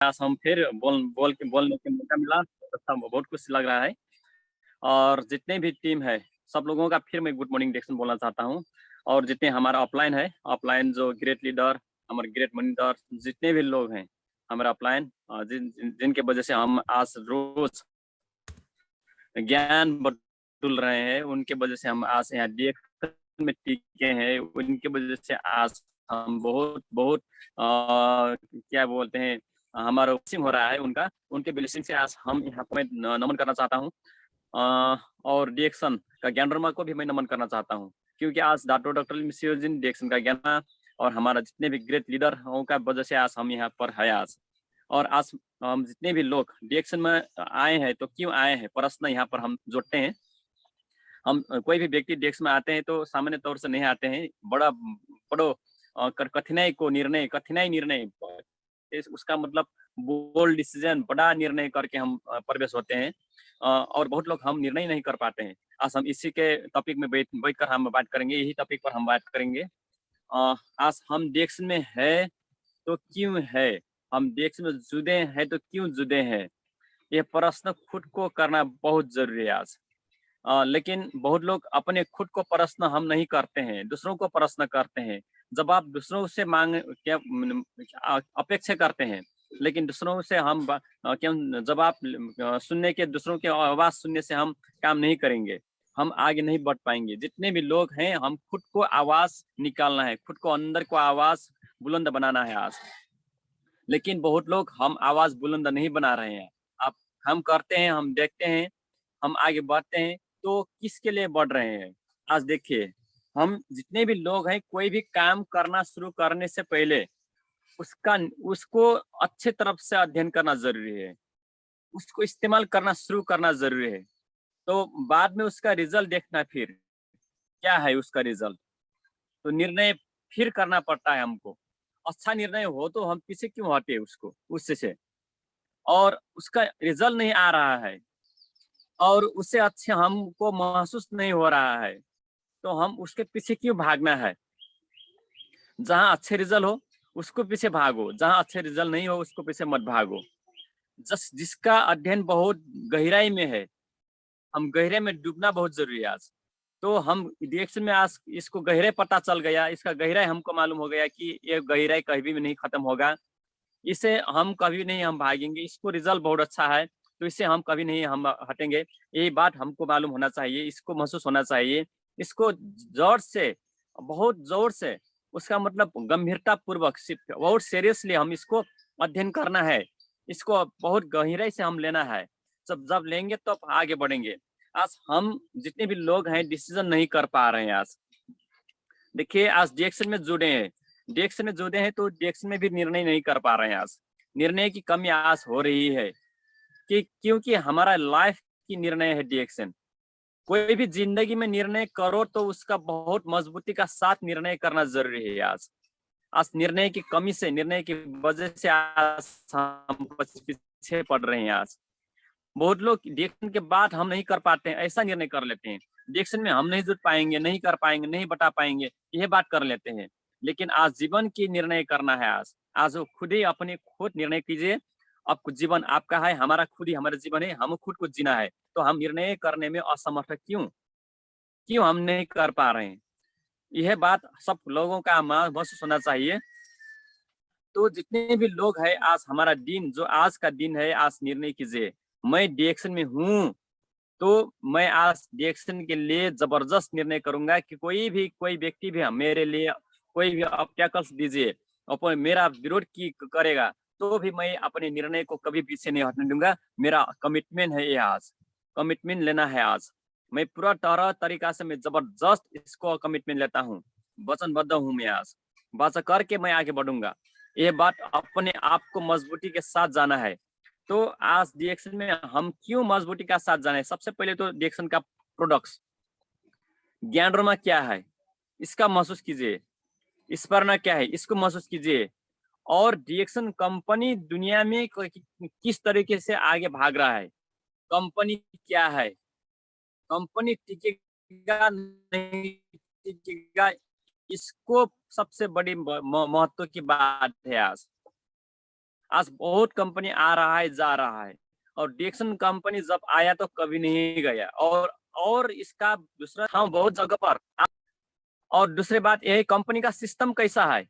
आज हम फिर बोलने के मौका मिला, अच्छा बहुत खुश लग रहा है। और जितने भी टीम है, सब लोगों का फिर मैं गुड मॉर्निंग डिक्शन बोलना चाहता हूँ। और जितने हमारा ऑफलाइन है, ऑफलाइन जो ग्रेट लीडर, हमारे ग्रेट मॉनिटर, जितने भी लोग हैं हमारा ऑफलाइन, जिनके वजह से हम आज रोज ज्ञान बटुल रहे हैं, उनके वजह से हम आज यहाँ डीएक्शन में टिके हैं। उनके वजह से आज हम बहुत बहुत क्या बोलते हैं, हमारा ब्लेसिंग हो रहा है उनका, उनके ब्लेसिंग से आज हम यहाँ पर मैं नमन करना चाहता हूँ। और डीएक्शन का ज्ञान को भी मैं नमन करना चाहता हूँ, क्योंकि आज डॉक्टर मिसियोजिन डीएक्शन का ज्ञान और हमारा जितने भी ग्रेट लीडर हैं का वजह से आज हम यहाँ पर है आज। और आज हम जितने भी लोग डीएक्शन में आए हैं, तो क्यों आए हैं प्रश्न यहाँ पर हम जोड़ते हैं। हम कोई भी व्यक्ति डेस्क में आते हैं तो सामान्य तौर से नहीं आते हैं, बड़ा बड़ो कठिनाई निर्णय उसका मतलब बोल्ड डिसीजन, बड़ा निर्णय करके हम प्रवेश होते हैं। और बहुत लोग हम निर्णय नहीं कर पाते हैं। आज हम इसी के टॉपिक में बैठ कर हम बात करेंगे, यही टॉपिक पर हम बात करेंगे। आज हम डेस्क में है तो क्यों है, हम डेस्क में जुड़े हैं तो क्यों जुड़े हैं, ये प्रश्न खुद को करना बहुत जरूरी है आज। लेकिन बहुत लोग अपने खुद को प्रश्न हम नहीं करते हैं, दूसरों को प्रश्न करते हैं। जब आप दूसरों से अपेक्षा करते हैं, लेकिन दूसरों से हम क्यों जब आप सुनने के दूसरों की आवाज सुनने से हम काम नहीं करेंगे, हम आगे नहीं बढ़ पाएंगे। जितने भी लोग हैं, हम खुद को आवाज निकालना है, खुद को अंदर को आवाज बुलंद बनाना है आज। लेकिन बहुत लोग हम आवाज बुलंद नहीं बना रहे हैं। आप हम करते हैं, हम देखते हैं, हम आगे बढ़ते हैं, तो किसके लिए बढ़ रहे हैं। आज देखिए, हम जितने भी लोग हैं, कोई भी काम करना शुरू करने से पहले उसका उसको अच्छे तरफ से अध्ययन करना जरूरी है, उसको इस्तेमाल करना शुरू करना जरूरी है। तो बाद में उसका रिजल्ट देखना, फिर क्या है उसका रिजल्ट, तो निर्णय फिर करना पड़ता है हमको। अच्छा निर्णय हो तो हम पीछे क्यों हटे उसको उससे से, और उसका रिजल्ट नहीं आ रहा है और उससे अच्छे हमको महसूस नहीं हो रहा है, तो हम उसके पीछे क्यों भागना है। जहां अच्छे रिजल्ट हो उसको पीछे भागो, जहां अच्छे रिजल्ट नहीं हो उसको पीछे मत भागो। जिसका अध्ययन बहुत गहराई में है, हम गहरे में डूबना बहुत जरूरी है आज। तो हम रिएक्शन में आज इसको गहरे पता चल गया, इसका गहराई हमको मालूम हो गया कि ये गहराई कभी भी नहीं खत्म होगा, इसे हम कभी नहीं हम भागेंगे, इसको रिजल्ट बहुत अच्छा है, तो इससे हम कभी नहीं हम हटेंगे। ये बात हमको मालूम होना चाहिए, इसको महसूस होना चाहिए। इसको जोर से, बहुत जोर से, उसका मतलब गंभीरता पूर्वक, सिर्फ बहुत सीरियसली हम इसको अध्ययन करना है, इसको बहुत गहराई से हम लेना है। जब जब लेंगे तो आगे बढ़ेंगे। आज हम जितने भी लोग हैं डिसीजन नहीं कर पा रहे हैं आज। देखिए, आज डीएक्शन में जुड़े हैं, डीएक्शन में जुड़े हैं तो डीएक्शन में भी निर्णय नहीं कर पा रहे हैं आज। निर्णय की कमी आज हो रही है कि क्योंकि हमारा लाइफ की निर्णय है डीएक्शन। कोई भी जिंदगी में निर्णय करो तो उसका बहुत मजबूती का साथ निर्णय करना जरूरी है आज। आज निर्णय की कमी से, निर्णय की वजह से आज हम पीछे पड़ रहे हैं आज। बहुत लोग डिएक्शन के बाद हम नहीं कर पाते हैं, ऐसा निर्णय कर लेते हैं, डिएक्शन में हम नहीं जुट पाएंगे, नहीं कर पाएंगे, नहीं बता पाएंगे, यह बात कर लेते हैं। लेकिन आज जीवन की निर्णय करना है आज। आज वो खुद ही अपने खुद निर्णय कीजिए। अब जीवन आपका है, हमारा खुद ही हमारा जीवन है, हम खुद को जीना है। तो हम निर्णय करने में असमर्थ क्यों, क्यों हम नहीं कर पा रहे हैं, यह बात सब लोगों का महसूस होना चाहिए। तो जितने भी लोग हैं, आज हमारा दिन, जो आज का दिन है, आज निर्णय कीजिए। मैं डिएक्शन में हूँ तो मैं आज डिएक्शन के लिए जबरदस्त निर्णय करूंगा कि कोई व्यक्ति भी मेरे लिए कोई भी ऑब्स्टैकल्स दीजिए, और मेरा विरोध की करेगा, तो भी मैं अपने निर्णय को कभी पीछे नहीं हटने दूंगा। मेरा कमिटमेंट है ये आज, कमिटमेंट लेना है आज। मैं पूरा तरह तरीका से मैं जबरदस्त इसको कमिटमेंट लेता हूँ, वचनबद्ध हूँ मैं आज, वचन करके मैं आगे बढ़ूंगा। ये बात अपने आप को मजबूती के साथ जाना है। तो आज डीएक्शन में हम क्यों मजबूती का साथ जाना है, सबसे पहले तो डीएक्शन का प्रोडक्ट्स, ज्ञानरमा क्या है इसका महसूस कीजिए, स्पर्ना क्या है इसको महसूस कीजिए, और डीएक्शन कंपनी दुनिया में किस तरीके से आगे भाग रहा है, कंपनी क्या है, कंपनी टिकेगा नहीं टिकेगा, इसको सबसे बड़ी महत्व की बात है आज। आज बहुत कंपनी आ रहा है, जा रहा है, और डिएक्शन कंपनी जब आया तो कभी नहीं गया। और इसका दूसरा, हाँ, बहुत जगह पर। और दूसरी बात यह है, कंपनी का सिस्टम कैसा है,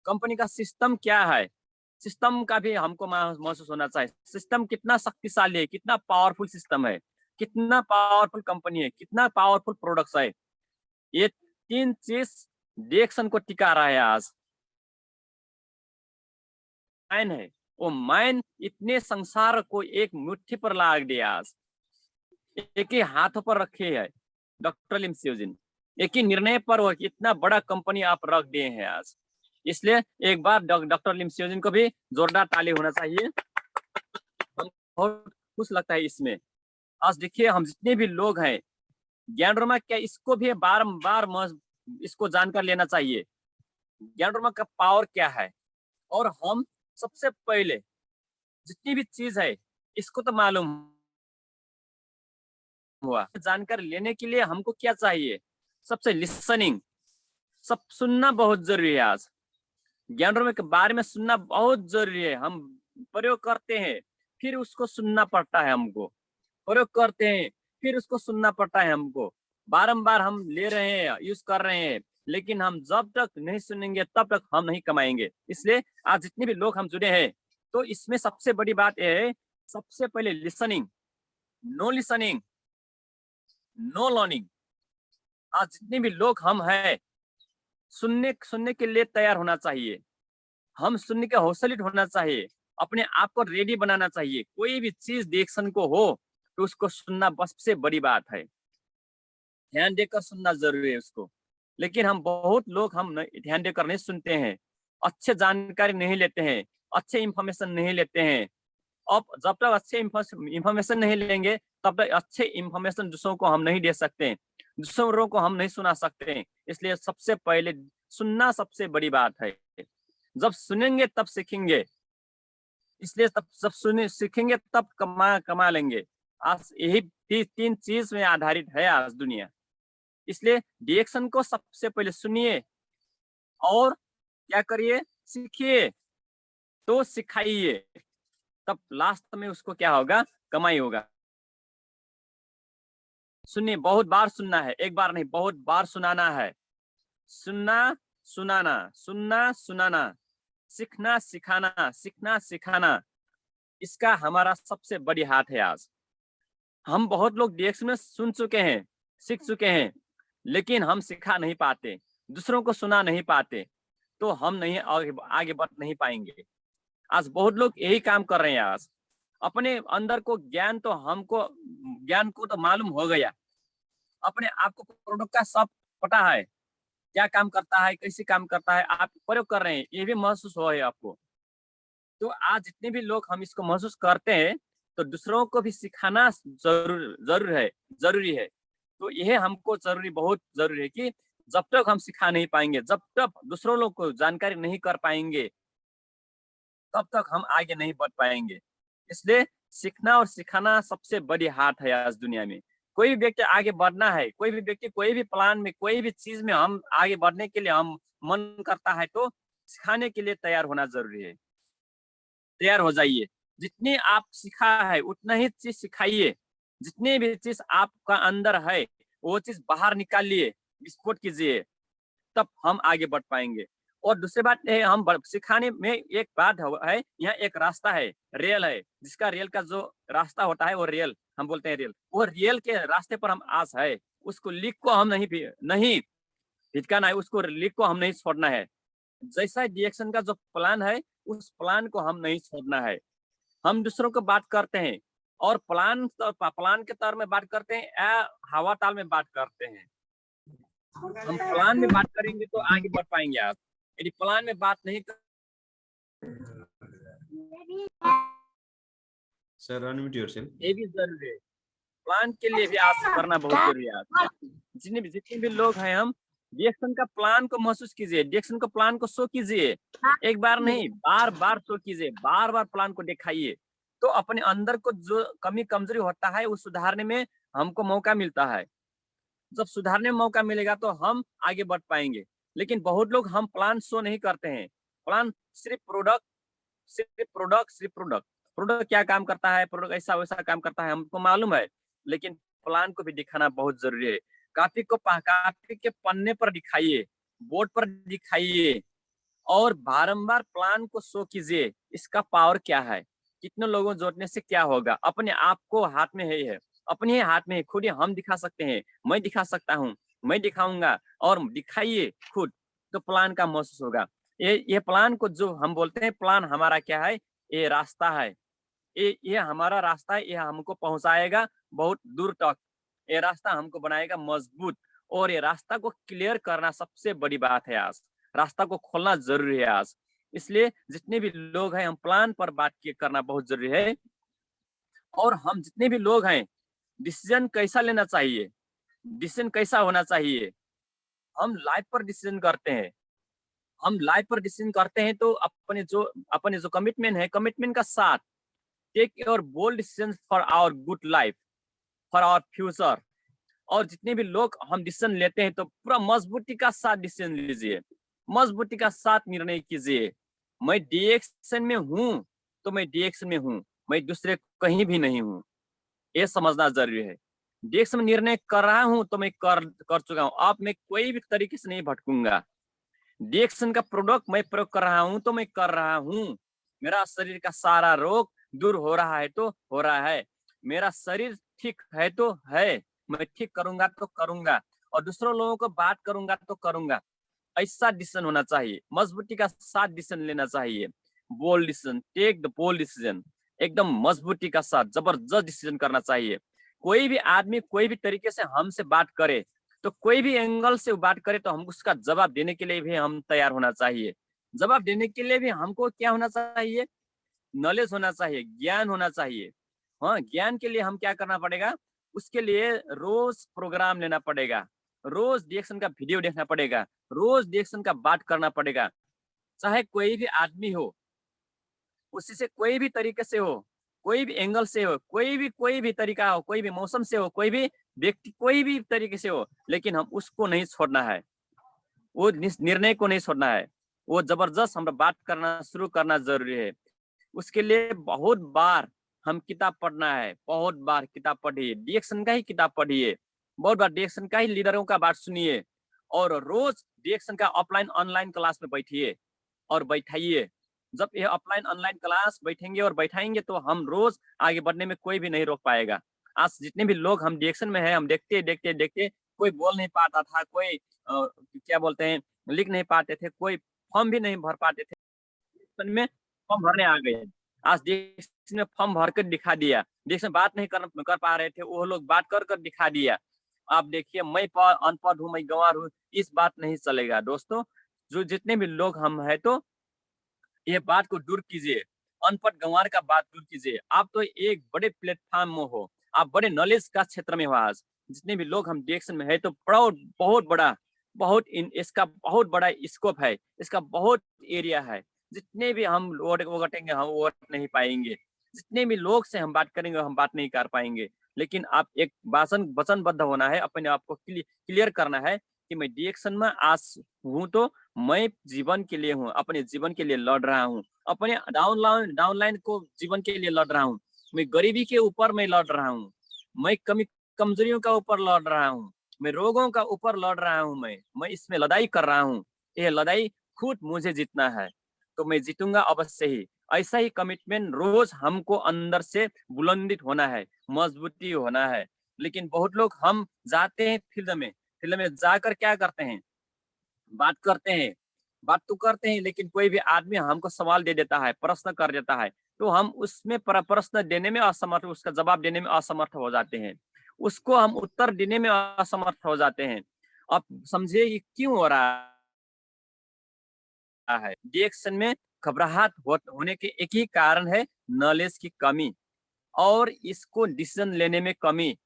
कंपनी का सिस्टम क्या है, सिस्टम का भी हमको महसूस होना चाहिए। सिस्टम कितना शक्तिशाली है, कितना पावरफुल सिस्टम है, कितना पावरफुल कंपनी है, कितना पावरफुल प्रोडक्ट्स है। ये तीन चीज डिएक्शन को टिका रहा है आज। माइन है, वो माइन इतने संसार को एक मुट्ठी पर ला दिया आज, एक ही हाथों पर रखे है डॉक्टर लिम सियोजिन। एक ही निर्णय पर वो इतना बड़ा कंपनी आप रख दिए हैं आज। इसलिए एक बार डॉक्टर लिम सियोजिन को भी जोरदार ताली होना चाहिए। हम बहुत खुश लगता है इसमें। आज देखिए, हम जितने भी लोग हैं, ज्ञानोरमा क्या, इसको भी बारंबार इसको जानकर लेना चाहिए, ज्ञानोरमा का पावर क्या है। और हम सबसे पहले जितनी भी चीज है, इसको तो मालूम हुआ, जानकर लेने के लिए हमको क्या चाहिए, सबसे लिसनिंग, सब सुनना बहुत जरूरी है। आज ज्ञानोरमा के बारे में सुनना बहुत जरूरी है। हम प्रयोग करते हैं, फिर उसको सुनना पड़ता है हमको, प्रयोग करते हैं, फिर उसको सुनना पड़ता है हमको। बारंबार हम ले रहे हैं, यूज कर रहे हैं, लेकिन हम जब तक नहीं सुनेंगे तब तक हम नहीं कमाएंगे। इसलिए आज जितने भी लोग हम जुड़े हैं, तो इसमें सबसे बड़ी बात यह है, सबसे पहले listening, know listening, know learning. आज जितने भी लोग हम हैं, सुनने सुनने के लिए तैयार होना चाहिए, हम सुनने के हौसलित होना चाहिए, अपने आप को रेडी बनाना चाहिए। कोई भी चीज डिएक्शन को हो तो उसको सुनना सबसे बड़ी बात है, ध्यान देकर सुनना जरूरी है उसको। लेकिन हम बहुत लोग हम ध्यान देकर नहीं सुनते हैं, अच्छे जानकारी नहीं लेते हैं, अच्छे इंफॉर्मेशन नहीं लेते हैं। अब जब तक अच्छे इंफॉर्मेशन नहीं लेंगे, तब तक अच्छे इंफॉर्मेशन दूसरों को हम नहीं दे सकते, दूसरों को हम नहीं सुना सकते। इसलिए सबसे पहले सुनना सबसे बड़ी बात है। जब सुनेंगे तब सीखेंगे, इसलिए तब जब सुने सीखेंगे तब कमा लेंगे। आज यही तीन चीज में आधारित है आज दुनिया। इसलिए डिएक्शन को सबसे पहले सुनिए और क्या करिए, सीखिए, तो सिखाइए, तब लास्ट में उसको क्या होगा, कमाई होगा। सुनिए, बहुत बार सुनना है, एक बार नहीं, बहुत बार सुनाना है। सुनना, सुनाना, सुनना, सुनाना, सीखना, सिखाना, सीखना, सिखाना, इसका हमारा सबसे बड़ी हाथ है आज। हम बहुत लोग डिएक्शन में सुन चुके हैं, सीख चुके हैं, लेकिन हम सिखा नहीं पाते, दूसरों को सुना नहीं पाते, तो हम नहीं आगे बढ़ नहीं पाएंगे। आज बहुत लोग यही काम कर रहे हैं। आज अपने अंदर को ज्ञान तो हमको, ज्ञान को तो मालूम हो गया, अपने आप को प्रोडक्ट का सब पता है, क्या काम करता है, कैसे काम करता है, आप प्रयोग कर रहे हैं, ये भी महसूस हो है आपको। तो आज जितने भी लोग हम इसको महसूस करते हैं, तो दूसरों को भी सिखाना जरूरी है। तो यह हमको जरूरी, बहुत जरूरी है कि जब तक हम सिखा नहीं पाएंगे, जब तक दूसरों लोग को जानकारी नहीं कर पाएंगे, तब तक हम आगे नहीं बढ़ पाएंगे। इसलिए सीखना और सिखाना सबसे बड़ी हाथ है आज दुनिया में। कोई भी व्यक्ति आगे बढ़ना है, कोई भी व्यक्ति कोई भी प्लान में, कोई भी चीज में हम आगे बढ़ने के लिए हम मन करता है, तो सिखाने के लिए तैयार होना जरूरी है। तैयार हो जाइए, जितनी आप सिखा है उतना ही चीज सिखाइए, जितनी भी चीज आपका अंदर है वो चीज बाहर निकालिए, विस्फोट कीजिए, तब हम आगे बढ़ पाएंगे। और दूसरी बात है, हम सिखाने में एक बात है, यहाँ एक रास्ता है, रेल है, जिसका रेल का जो रास्ता होता है वो रेल हम बोलते हैं रेल, वो रेल के रास्ते पर हम आज है, उसको लिख को हम नहीं हिचकाना है, उसको लिख को हम नहीं छोड़ना है। जैसा डिएक्शन का जो प्लान है, उस प्लान को हम नहीं छोड़ना है। हम दूसरों को बात करते हैं, और प्लान के तौर में बात करते हैं या हवा ताल में बात करते हैं। हम प्लान में बात करेंगे तो आगे बढ़ पाएंगे आप, यदि प्लान में बात नहीं कर... सर अनम्यूट योरसेल्फ। ये भी जरूरी है, प्लान के लिए भी आज करना बहुत जरूरी है। आज जितने भी लोग हैं, हम डिएक्शन का प्लान को महसूस कीजिए, डिएक्शन का प्लान को शो कीजिए, एक बार नहीं, बार बार शो कीजिए, बार बार प्लान को दिखाइए, तो अपने अंदर को जो कमी कमजोरी होता है उस सुधारने में हमको मौका मिलता है। जब सुधारने में मौका मिलेगा तो हम आगे बढ़ पाएंगे। लेकिन बहुत लोग हम प्लान शो नहीं करते हैं, प्लान सिर्फ प्रोडक्ट सिर्फ प्रोडक्ट प्रोडक्ट क्या काम करता है, प्रोडक्ट ऐसा वैसा काम करता है, हमको मालूम है, लेकिन प्लान को भी दिखाना बहुत जरूरी है। कापी के पन्ने पर दिखाइए, बोर्ड पर दिखाइए और बारंबार प्लान को शो कीजिए। इसका पावर क्या है, कितने लोगों जोड़ने से क्या होगा, अपने आप को हाथ में है, अपने ही हाथ में है, खुद ही हम दिखा सकते हैं। मैं दिखा सकता हूँ, मैं दिखाऊंगा और दिखाइए खुद, तो प्लान का महसूस होगा। ये प्लान को जो हम बोलते हैं, प्लान हमारा क्या है, ये रास्ता है, ये हमारा रास्ता है, ये हमको पहुंचाएगा बहुत दूर तक। ये रास्ता हमको बनाएगा मजबूत, और ये रास्ता को क्लियर करना सबसे बड़ी बात है। आज रास्ता को खोलना जरूरी है आज। इसलिए जितने भी लोग हैं, हम प्लान पर बात करना बहुत जरूरी है। और हम जितने भी लोग हैं, डिसीजन कैसा लेना चाहिए, डिसीजन कैसा होना चाहिए। हम लाइफ पर डिसीजन करते हैं, हम लाइफ पर डिसीजन करते हैं, तो अपने जो कमिटमेंट है, कमिटमेंट का साथ take your bold decision for our good life, for our future. और जितने भी लोग हम डिसीजन लेते हैं, तो पूरा मजबूती का साथ डिसीजन लीजिए, मजबूती का साथ निर्णय कीजिए। मैं डिएक्शन में हूं, तो मैं डिएक्शन में हूं, मैं दूसरे कहीं भी नहीं हूं, ये समझना जरूरी है। डिएक्शन में निर्णय कर रहा हूं, तो मैं कर चुका हूं, अब मैं कोई भी तरीके से नहीं भटकूंगा। डिएक्शन का प्रोडक्ट मैं प्रयोग कर रहा हूं, तो मैं कर रहा हूं। मेरा शरीर का सारा रोग दूर हो रहा है, तो हो रहा है। मेरा शरीर ठीक है, तो है। मैं ठीक करूंगा तो करूंगा, और दूसरों लोगों को बात करूंगा तो करूंगा। ऐसा डिसीजन होना चाहिए, मजबूती का साथ डिसीजन लेना चाहिए। Bold decision, take the bold decision, एकदम मजबूती का साथ जबरदस्त डिसीजन करना चाहिए। कोई भी आदमी कोई भी तरीके से हमसे बात करे, तो कोई भी एंगल से बात करे, तो हम उसका जवाब देने के लिए भी हम तैयार होना चाहिए। जवाब देने के लिए भी हमको क्या होना चाहिए, नॉलेज होना चाहिए, ज्ञान होना चाहिए। हाँ, ज्ञान के लिए हम क्या करना पड़ेगा, उसके लिए रोज प्रोग्राम लेना पड़ेगा, रोज डिएक्शन का वीडियो देखना पड़ेगा, रोज डिएक्शन का बात करना पड़ेगा। चाहे कोई भी आदमी हो, उसी से कोई भी तरीके से हो, कोई भी एंगल से हो, कोई भी तरीका हो, कोई भी मौसम से हो, कोई भी व्यक्ति कोई भी तरीके से हो, लेकिन हम उसको नहीं छोड़ना है, वो निर्णय को नहीं छोड़ना है। वो जबरदस्त हम बात करना शुरू करना जरूरी है। उसके लिए बहुत बार हम किताब पढ़ना है, बहुत बार किताब पढ़िए, डिएक्शन का ही किताब पढ़िए, बहुत बार डिएक्शन का ही लीडरों का बात सुनिए, और रोज डिएक्शन का ऑफलाइन ऑनलाइन क्लास में बैठिए और बैठाइए। जब ये ऑफलाइन ऑनलाइन क्लास बैठेंगे और बैठाएंगे, तो हम रोज आगे बढ़ने में कोई भी नहीं रोक पाएगा। आज जितने भी लोग हम डिएक्शन में हैं, हम देखते देखते देखते, कोई बोल नहीं पाता था, कोई क्या बोलते हैं, लिख नहीं पाते थे, कोई फॉर्म भी नहीं भर पाते थे, में फॉर्म भरने आ गए। आज देश ने फॉर्म भर कर दिखा दिया, देश में बात नहीं कर पा रहे थे, वो लोग बात कर कर दिखा दिया। आप देखिए, मैं अनपढ़ हूँ, मैं गंवार हूँ, इस बात नहीं चलेगा दोस्तों। जो जितने भी लोग हम हैं, तो ये बात को दूर कीजिए, अनपढ़ गंवार का बात दूर कीजिए। आप तो एक बड़े प्लेटफॉर्म में हो, आप बड़े नॉलेज का क्षेत्र में हो। आज जितने भी लोग हम डिएक्शन में है, तो बहुत बड़ा, इसका बहुत बड़ा स्कोप है, इसका बहुत एरिया है। जितने भी हम ओगटेंगे, हम ओगट नहीं पाएंगे। जितने भी लोग से हम बात करेंगे, हम बात नहीं कर पाएंगे। लेकिन आप एक वचनबद्ध होना है, अपने आप को क्लियर करना है कि मैं डिएक्शन में आज हूँ, तो मैं जीवन के लिए हूँ, अपने जीवन के लिए लड़ रहा हूँ, अपने डाउनलाइन को जीवन के लिए लड़ रहा हूँ। मैं गरीबी के ऊपर मैं लड़ रहा हूँ, मैं कमजोरियों का ऊपर लड़ रहा हूँ, मैं रोगों का ऊपर लड़ रहा हूँ। मैं इसमें लड़ाई कर रहा हूँ। ये लड़ाई खुद मुझे जीतना है, तो मैं जीतूंगा अवश्य ही। ऐसा ही कमिटमेंट रोज हमको अंदर से बुलंदित होना है, मजबूती होना है। लेकिन बहुत लोग हम जाते हैं फील्ड में जाकर क्या करते हैं, बात करते हैं, बात तो करते हैं, लेकिन कोई भी आदमी हमको सवाल दे देता है, प्रश्न कर देता है, तो हम उसमें प्रश्न देने में असमर्थ, उसका जवाब देने में असमर्थ हो जाते हैं, उसको हम उत्तर देने में असमर्थ हो जाते हैं। अब समझिए ये क्यों हो रहा है। डिएक्शन में घबराहट होने के एक ही कारण है, नॉलेज की कमी और इसको डिसीजन लेने में कमी।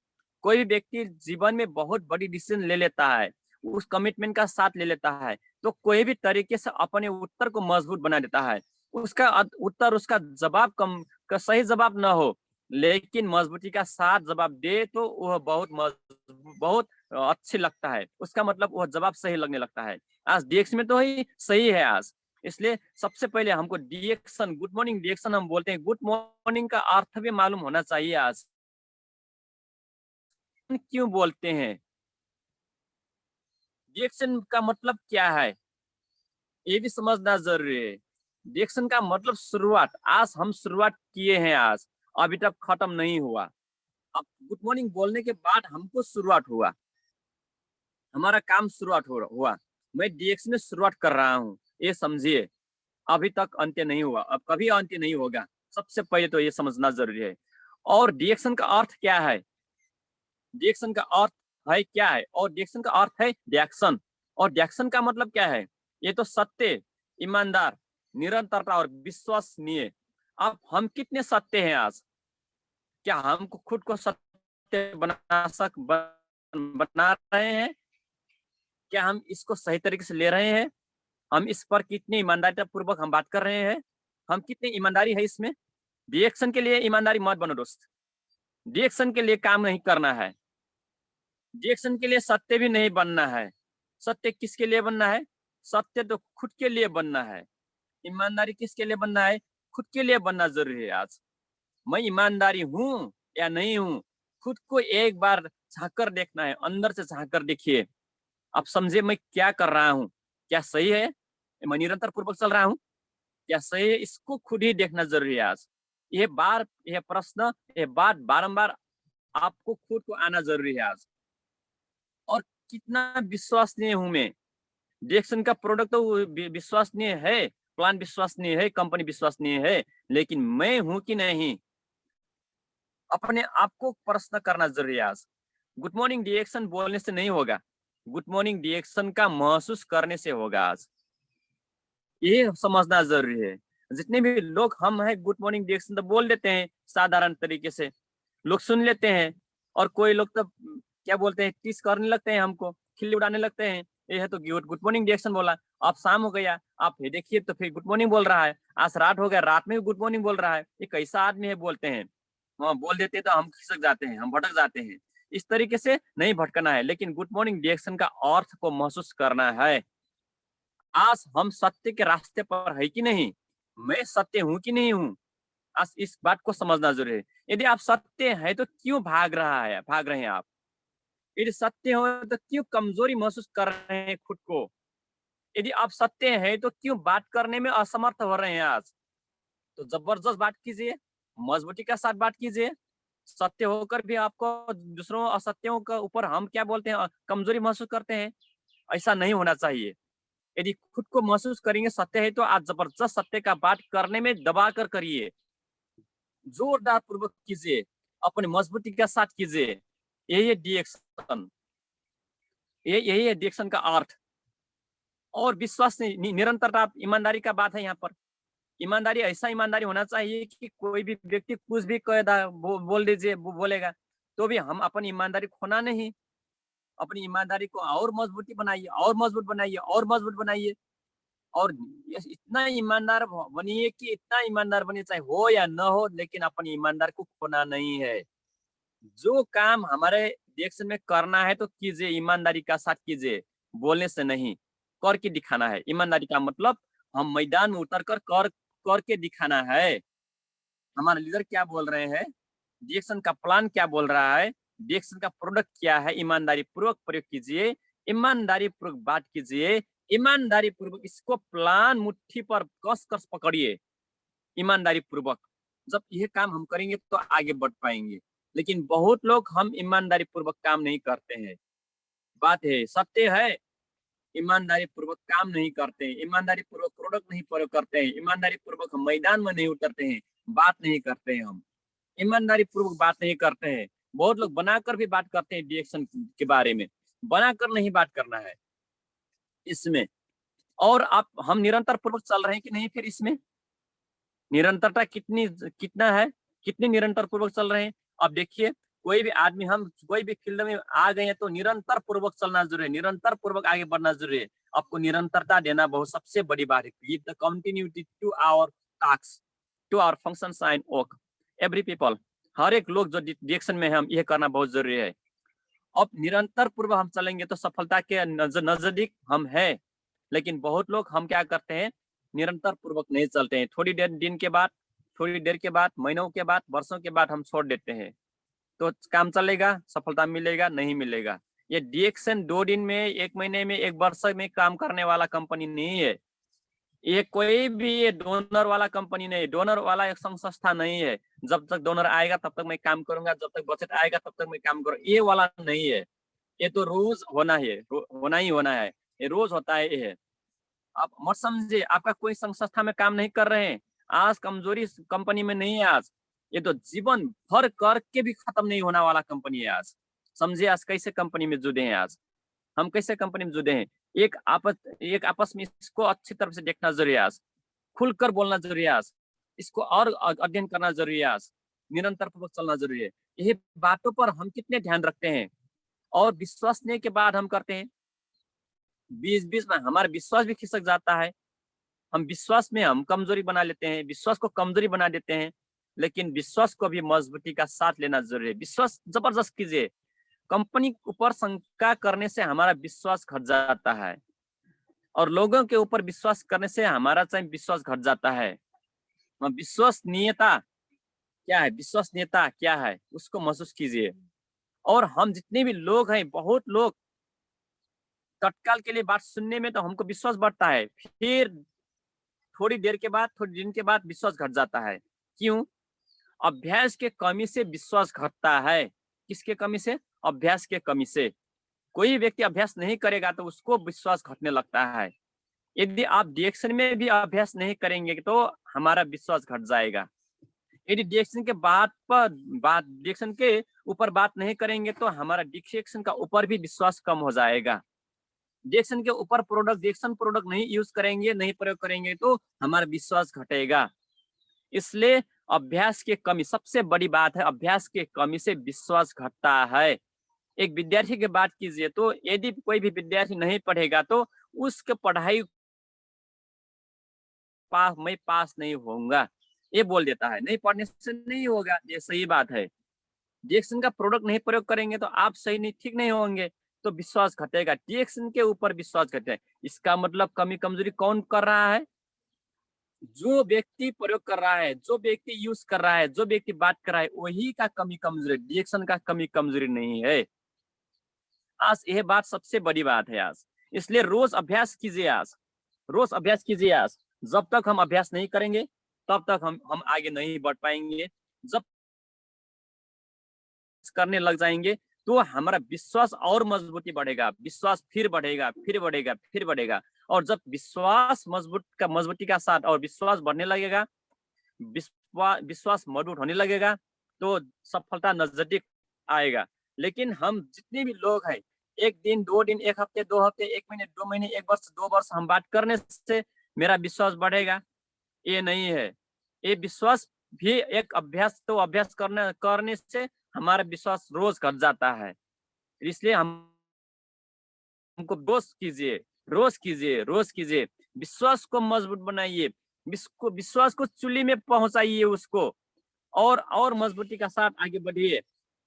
कोई भी व्यक्ति जीवन में बहुत बड़ी डिसीजन ले लेता है, उस कमिटमेंट का साथ ले लेता है, तो कोई भी तरीके से अपने उत्तर को मजबूत बना देता है। उसका उत्तर, उसका जवाब कम का सही जवाब ना हो, लेकिन मजबूती का साथ जवाब दे, तो वह बहुत अच्छी लगता है। उसका मतलब वह जवाब सही लगने लगता है। आज डेस्क में तो ही सही है आज, इसलिए सबसे पहले हमको डिएक्शन, गुड मॉर्निंग डिएक्शन हम बोलते हैं, गुड मॉर्निंग का अर्थ भी मालूम होना चाहिए। आज क्यों बोलते हैं, डिएक्शन का मतलब क्या है, ये भी समझना जरूरी है। डिएक्शन का मतलब शुरुआत, आज हम शुरुआत किए हैं, आज अभी तक खत्म नहीं हुआ। अब गुड मॉर्निंग बोलने के बाद हमको शुरुआत हुआ, हमारा काम शुरुआत हुआ। मैं डिएक्शन में शुरुआत कर रहा हूँ, ये समझिए। अभी तक अंत्य नहीं हुआ, अब कभी अंत्य नहीं होगा। सबसे पहले तो ये समझना जरूरी है। और डिएक्शन का अर्थ क्या है, डिएक्शन का अर्थ है क्या है, और डिएक्शन का अर्थ है रिएक्शन। और रिएक्शन का मतलब क्या है, ये तो सत्य, ईमानदार, निरंतरता और विश्वसनीय। अब हम कितने सत्य हैं आज, क्या हम खुद को सत्य बना रहे हैं, क्या हम इसको सही तरीके से ले रहे हैं, हम इस पर कितनी ईमानदारी पूर्वक हम बात कर रहे हैं, हम कितनी ईमानदारी है इसमें। रिएक्शन के लिए ईमानदारी मत बनो दोस्त, रिएक्शन के लिए काम नहीं करना है, रिएक्शन के लिए सत्य भी नहीं बनना है। सत्य किसके लिए बनना है, सत्य तो खुद के लिए बनना है। ईमानदारी किसके लिए बनना है, खुद के लिए बनना जरूरी है। आज मैं ईमानदारी हूँ या नहीं हूँ, खुद को एक बार झांक कर देखना है, अंदर से झांक कर देखिए। आप समझे मैं क्या कर रहा हूँ, क्या सही है, मैं निरंतर पूर्वक चल रहा हूँ, क्या सही है, इसको खुद ही देखना जरूरी है। आज यह प्रश्न, यह बात बारंबार आपको खुद को आना जरूरी है आज। और कितना विश्वसनीय हूं मैं, डिएक्शन का प्रोडक्ट तो विश्वसनीय है, प्लान विश्वसनीय है, कंपनी विश्वसनीय है, लेकिन मैं हूं कि नहीं, अपने आप को प्रश्न करना जरूरी है आज। गुड मॉर्निंग डिएक्शन बोलने से नहीं होगा, गुड मॉर्निंग डिएक्शन का महसूस करने से होगा। आज ये समझना जरूरी है। जितने भी लोग हम हैं, गुड मॉर्निंग डिएक्शन तो बोल देते हैं साधारण तरीके से, लोग सुन लेते हैं, और कोई लोग तो क्या बोलते हैं, टीस करने लगते हैं, हमको खिल्ली उड़ाने लगते हैं। ये है तो गुड मॉर्निंग डिएक्शन बोला, अब शाम हो गया, आप ये देखिए तो फिर गुड मॉर्निंग बोल रहा है, आज रात हो गया, रात में भी गुड मॉर्निंग बोल रहा है। ये कैसा आदमी है, बोलते हैं। हाँ, बोल देते हैं तो हम खिसक जाते हैं, हम भटक जाते हैं। इस तरीके से नहीं भटकना है, लेकिन गुड मॉर्निंग डिएक्शन का अर्थ को महसूस करना है। आज हम सत्य के रास्ते पर है कि नहीं, मैं सत्य हूं कि नहीं हूं, आज इस बात को समझना जरूरी है। यदि आप सत्य है तो क्यों भाग रहे हैं आप, यदि सत्य हो तो क्यों कमजोरी महसूस कर रहे हैं खुद को, यदि आप सत्य है तो क्यों बात करने में असमर्थ हो रहे हैं आज। तो जबरदस्त बात कीजिए, मजबूती के साथ बात कीजिए। सत्य होकर भी आपको दूसरों असत्यों के ऊपर हम क्या बोलते हैं, कमजोरी महसूस करते हैं, ऐसा नहीं होना चाहिए। यदि खुद को महसूस करेंगे सत्य है तो आज जबरदस्त सत्य का बात करने में दबा कर करिए, जोरदार पूर्वक कीजिए, अपने मजबूती के साथ कीजिए। यही है डिएक्शन, यही है डिएक्शन का अर्थ। और विश्वास निरंतरता, ईमानदारी का बात है यहाँ पर। ईमानदारी, ऐसा ईमानदारी होना चाहिए कि कोई भी व्यक्ति कुछ भी बोल दीजिए, बोलेगा तो भी हम अपनी ईमानदारी खोना नहीं, अपनी ईमानदारी को और मजबूती बनाइए, और मजबूत बनाइए, और मजबूत बनाइए। और इतना ईमानदार बनिए कि इतना ईमानदार बनिए, चाहे हो या न हो, लेकिन अपनी ईमानदार को खोना नहीं है। जो काम हमारे डायरेक्शन में करना है तो कीजिए, ईमानदारी का साथ कीजिए, बोलने से नहीं, करके दिखाना है। ईमानदारी का मतलब हम मैदान में उतर कर करके दिखाना है। हमारे लीडर क्या बोल रहे हैं, डायरेक्शन का प्लान क्या बोल रहा है, डायरेक्शन का प्रोडक्ट क्या है, ईमानदारी पूर्वक प्रयोग कीजिए, ईमानदारी पूर्वक बात कीजिए, ईमानदारी पूर्वक इसको प्लान मुट्ठी पर कस कस पकड़िए, ईमानदारी पूर्वक। जब यह काम हम करेंगे तो आगे बढ़ पाएंगे। लेकिन बहुत लोग हम ईमानदारी पूर्वक काम नहीं करते हैं, बात है, सत्य है, ईमानदारी पूर्वक काम नहीं करते हैं, ईमानदारी पूर्वक प्रोडक्ट नहीं प्रयोग करते हैं, ईमानदारी पूर्वक हम मैदान में नहीं उतरते हैं, बात नहीं करते हैं, हम ईमानदारी पूर्वक बात नहीं करते हैं। बहुत लोग बनाकर भी बात करते हैं डिएक्शन के बारे में, बनाकर नहीं बात करना है इसमें। और आप, हम निरंतर पूर्वक चल रहे हैं कि नहीं, फिर इसमें निरंतरता कितना है, कितनी निरंतर पूर्वक चल रहे हैं। अब देखिए, कोई भी आदमी, हम कोई भी फील्ड में आ गए हैं तो निरंतर पूर्वक चलना जरूरी है, निरंतर पूर्वक आगे बढ़ना जरूरी है। आपको निरंतरता देना बहुत सबसे बड़ी बात है। Give the continuity to our task, to our functions and work. Every people, हर एक लोग जो डायरेक्शन में है, हम यह करना बहुत जरूरी है। अब निरंतर पूर्वक हम चलेंगे तो सफलता के नजदीक हम है। लेकिन बहुत लोग हम क्या करते हैं, निरंतर पूर्वक नहीं चलते हैं। थोड़ी देर के बाद, महीनों के बाद, वर्षों के बाद हम छोड़ देते हैं, तो काम चलेगा, सफलता मिलेगा? नहीं मिलेगा। ये DXN 2 दिन में, 1 महीने में, 1 वर्ष में काम करने वाला कंपनी नहीं है। ये कोई भी ये डोनर वाला कंपनी नहीं है, डोनर वाला एक संस्था नहीं है। जब तक डोनर आएगा तब तक मैं काम करूंगा, जब तक बजट आएगा तब तक मैं काम करूंगा, ये वाला नहीं है। ये तो रोज होना है, होना ही होना है, ये रोज होता है। ये है, आप मत समझिए आपका कोई संस्था में काम नहीं कर रहे हैं, आज कमजोरी कंपनी में नहीं है। आज ये तो जीवन भर करके भी खत्म नहीं होने वाला कंपनी है। आज समझिए, आज कैसे कंपनी में जुड़े हैं, आज हम कैसे कंपनी में जुड़े हैं। एक आपस में इसको अच्छी तरह से देखना जरूरी है। आज खुलकर बोलना जरूरी है। आज इसको और अध्ययन करना जरूरी है। आज निरंतर पूर्वक चलना जरूरी है। यही बातों पर हम कितने ध्यान रखते हैं और विश्वसनीय के बाद हम करते हैं। बीच में हमारा विश्वास भी खिसक जाता है। हम विश्वास में हम कमजोरी बना लेते हैं, विश्वास को कमजोरी बना देते हैं। लेकिन विश्वास को भी मजबूती का साथ लेना जरूरी है। विश्वास जबरदस्त कीजिए। कंपनी ऊपर शंका करने से हमारा विश्वास घट जाता है और लोगों के ऊपर विश्वास करने से हमारा विश्वास घट जाता है। विश्वसनीयता क्या है, विश्वसनीयता क्या है, उसको महसूस कीजिए। और हम जितने भी लोग हैं, बहुत लोग तत्काल के लिए बात सुनने में तो हमको विश्वास बढ़ता है, फिर थोड़ी देर के बाद, थोड़ी दिन के बाद विश्वास घट जाता है। क्यों? अभ्यास के कमी से विश्वास घटता है। किसके कमी से? अभ्यास के कमी से। कोई व्यक्ति अभ्यास नहीं करेगा तो उसको विश्वास घटने लगता है। यदि आप DXN में भी अभ्यास नहीं करेंगे तो हमारा विश्वास घट जाएगा। यदि DXN के DXN के ऊपर बात नहीं करेंगे तो हमारा DXN का ऊपर भी विश्वास कम हो जाएगा। DXN के ऊपर DXN प्रोडक्ट नहीं यूज करेंगे, नहीं प्रयोग करेंगे तो हमारा विश्वास घटेगा। इसलिए अभ्यास की कमी सबसे बड़ी बात है। अभ्यास की कमी से विश्वास घटता है। एक विद्यार्थी की बात कीजिए तो यदि कोई भी विद्यार्थी नहीं पढ़ेगा तो उसके पढ़ाई मैं पास नहीं होऊंगा, ये बोल देता है। नहीं पढ़ने से नहीं होगा, ये सही बात है। DXN का प्रोडक्ट नहीं प्रयोग करेंगे तो आप सही नहीं, ठीक नहीं होंगे, तो विश्वास घटेगा। DXN के ऊपर विश्वास घटे, इसका मतलब कमी कमजोरी कौन कर रहा है? जो व्यक्ति प्रयोग कर रहा है, जो व्यक्ति यूज कर रहा है, जो व्यक्ति बात कर रहा है, वही का कमी कमजोरी, DXN का कमी कमजोरी नहीं है। आज यह बात सबसे बड़ी बात है। आज इसलिए रोज अभ्यास कीजिए। आज रोज अभ्यास कीजिए। आज जब तक हम अभ्यास नहीं करेंगे तब तक हम आगे नहीं बढ़ पाएंगे। जब करने लग जाएंगे तो हमारा विश्वास और मजबूती बढ़ेगा, विश्वास फिर बढ़ेगा, फिर बढ़ेगा, फिर बढ़ेगा। और जब विश्वास मजबूती का साथ और विश्वास बढ़ने लगेगा, विश्वास मजबूत होने लगेगा तो सफलता नजदीक आएगा। लेकिन हम जितने भी लोग हैं, 1 दिन, 2 दिन, 1 हफ्ते, 2 हफ्ते, 1 महीने, 2 महीने, 1 वर्ष, 2 वर्ष हम बात करने से मेरा विश्वास बढ़ेगा, ये नहीं है। ये विश्वास भी एक अभ्यास, तो अभ्यास करने से हमारा विश्वास रोज घट जाता है। इसलिए हमको रोज कीजिए। विश्वास को मजबूत बनाइए, विश्वास को चुली में पहुंचाइए उसको, और मजबूती का साथ आगे बढ़िए।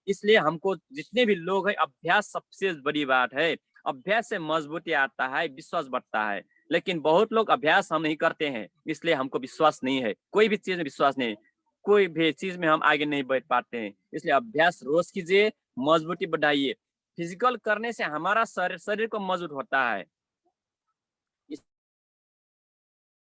इसलिए हमको जितने भी लोग हैं, अभ्यास सबसे बड़ी बात है। अभ्यास से मजबूती आता है, विश्वास बढ़ता है। लेकिन बहुत लोग अभ्यास हम नहीं करते हैं, इसलिए हमको विश्वास नहीं है। कोई भी चीज में विश्वास नहीं, कोई भी चीज में हम आगे नहीं बढ़ पाते हैं। इसलिए अभ्यास रोज कीजिए, मजबूती बढ़ाइए। फिजिकल करने से हमारा शरीर को मजबूत होता है।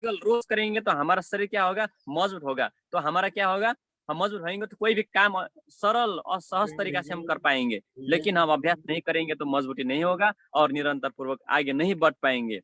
रोज करेंगे तो हमारा शरीर क्या होगा? मजबूत होगा। तो हमारा क्या होगा? हम मजबूत होंगे तो कोई भी काम सरल और सहज तरीका से हम कर पाएंगे। लेकिन हम अभ्यास नहीं करेंगे तो मजबूती नहीं होगा और निरंतर पूर्वक आगे नहीं बढ़ पाएंगे।